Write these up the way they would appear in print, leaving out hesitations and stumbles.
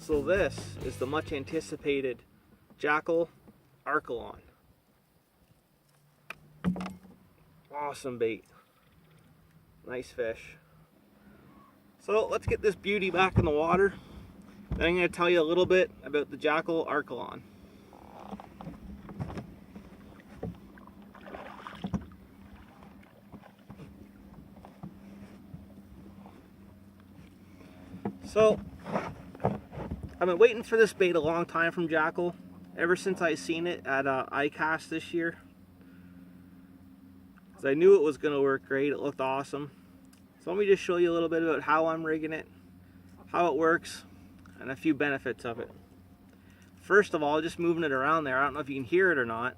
So this is the much anticipated Jackal Archelon. Awesome bait. Nice fish. So let's get this beauty back in the water. Then I'm going to tell you a little bit about the Jackal Archelon. So I've been waiting for this bait a long time from Jackal, ever since I seen it at iCast this year. Because I knew it was going to work great, it looked awesome. So let me just show you a little bit about how I'm rigging it, how it works, and a few benefits of it. First of all, just moving it around there, I don't know if you can hear it or not,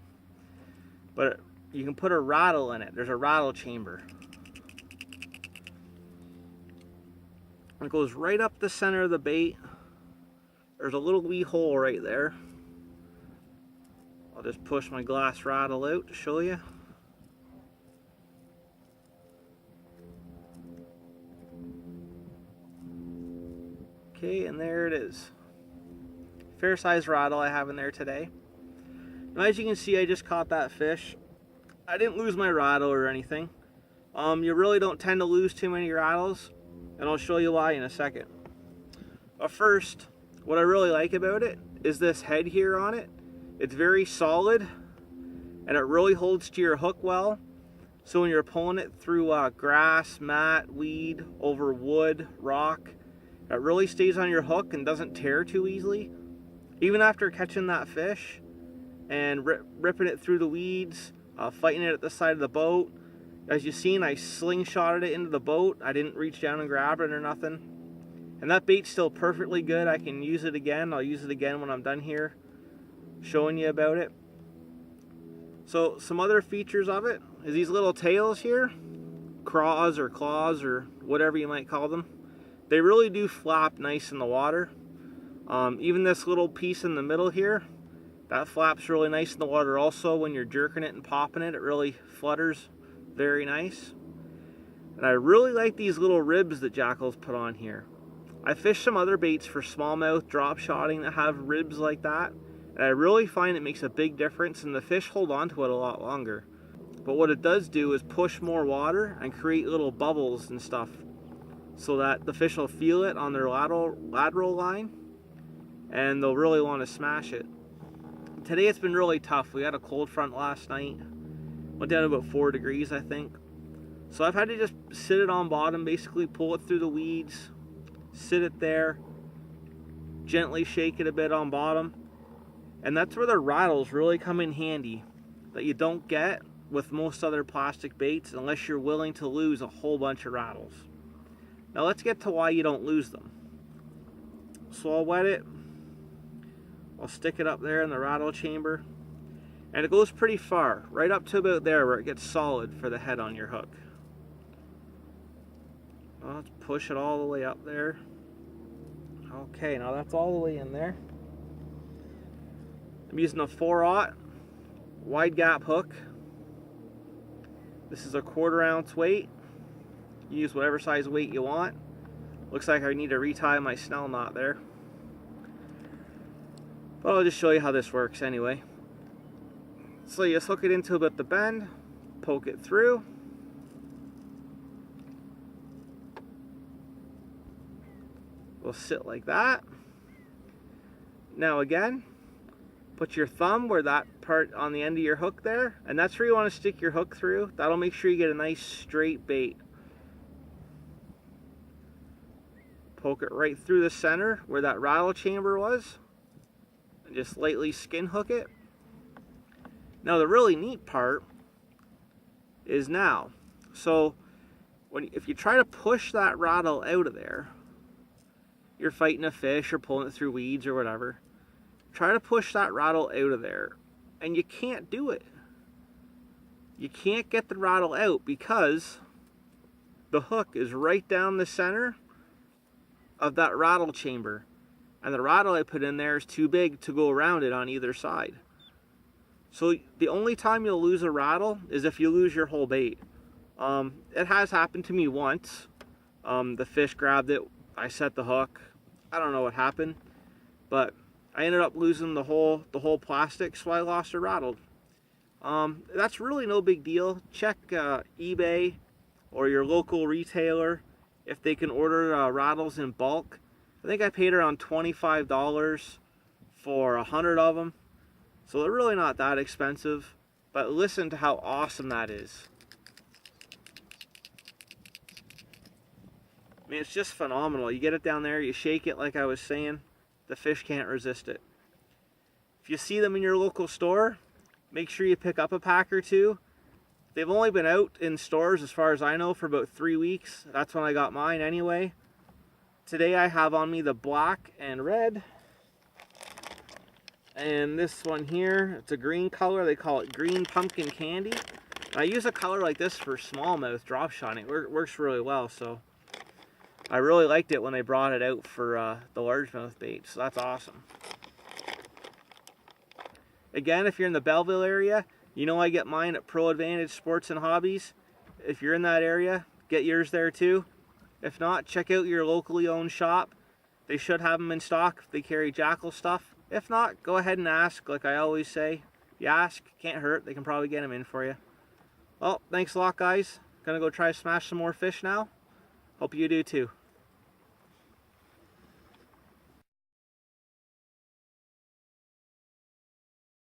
but you can put a rattle in it. There's a rattle chamber. It goes right up the center of the bait. There's a little wee hole right there. I'll just push my glass rattle out to show you. Okay, and there it is. Fair size rattle I have in there today. Now, as you can see, I just caught that fish. I didn't lose my rattle or anything. You really don't tend to lose too many rattles, and I'll show you why in a second. But first, what I really like about it is this head here on it. It's very solid, and it really holds to your hook well. So when you're pulling it through grass, mat, weed, over wood, rock, it really stays on your hook and doesn't tear too easily. Even after catching that fish and ripping it through the weeds, fighting it at the side of the boat. As you've seen, I slingshotted it into the boat. I didn't reach down and grab it or nothing. And that bait's still perfectly good. I can use it again. I'll use it again when I'm done here showing you about it. So some other features of it is these little tails here, claws or whatever you might call them. They really do flap nice in the water. Even this little piece in the middle here, that flaps really nice in the water also. When you're jerking it and popping it, it really flutters very nice. And I really like these little ribs that Jackal's put on here. I fished some other baits for smallmouth drop shotting that have ribs like that, and I really find it makes a big difference, and the fish hold on to it a lot longer. But what it does do is push more water and create little bubbles and stuff, so that the fish will feel it on their lateral line, and they'll really want to smash it. Today it's been really tough. We had a cold front last night. Went down to about 4 degrees, I think. So I've had to just sit it on bottom, basically pull it through the weeds, sit it there, gently shake it a bit on bottom. And that's where the rattles really come in handy, that you don't get with most other plastic baits unless you're willing to lose a whole bunch of rattles. Now let's get to why you don't lose them. So I'll wet it. I'll stick it up there in the rattle chamber. And it goes pretty far, right up to about there where it gets solid for the head on your hook. Well, let's push it all the way up there. Okay, now that's all the way in there. I'm using a 4/0 wide gap hook. This is a 1/4 ounce weight. You use whatever size weight you want. Looks like I need to retie my snell knot there. But I'll just show you how this works anyway. So you just hook it into about the bend, poke it through. Will sit like that. Now again, put your thumb where that part on the end of your hook there, and that's where you want to stick your hook through. That'll make sure you get a nice straight bait. Poke it right through the center where that rattle chamber was, and just lightly skin hook it. Now the really neat part is now, so if you try to push that rattle out of there, you're fighting a fish or pulling it through weeds or whatever, try to push that rattle out of there, and you can't do it. You can't get the rattle out because the hook is right down the center of that rattle chamber, and the rattle I put in there is too big to go around it on either side. So the only time you'll lose a rattle is if you lose your whole bait. It has happened to me once. The fish grabbed it, I set the hook, I don't know what happened. but I ended up losing the whole plastic, so I lost a rattle. That's really no big deal. Check eBay or your local retailer if they can order rattles in bulk. I think I paid around $25 for 100 of them, so they're really not that expensive. But listen to how awesome that is. I mean, it's just phenomenal. You get it down there, you shake it like I was saying, the fish can't resist it. If you see them in your local store, make sure you pick up a pack or two. They've only been out in stores, as far as I know, for about 3 weeks. That's when I got mine anyway. Today I have on me the black and red. And this one here, it's a green color. They call it green pumpkin candy. And I use a color like this for smallmouth drop shotting. It works really well, so I really liked it when they brought it out for the largemouth bait, so that's awesome. Again, if you're in the Belleville area, you know I get mine at Pro Advantage Sports and Hobbies. If you're in that area, get yours there too. If not, check out your locally owned shop. They should have them in stock if they carry Jackal stuff. If not, go ahead and ask, like I always say. You ask, can't hurt, they can probably get them in for you. Well, thanks a lot, guys. Gonna go try to smash some more fish now. Hope you do too.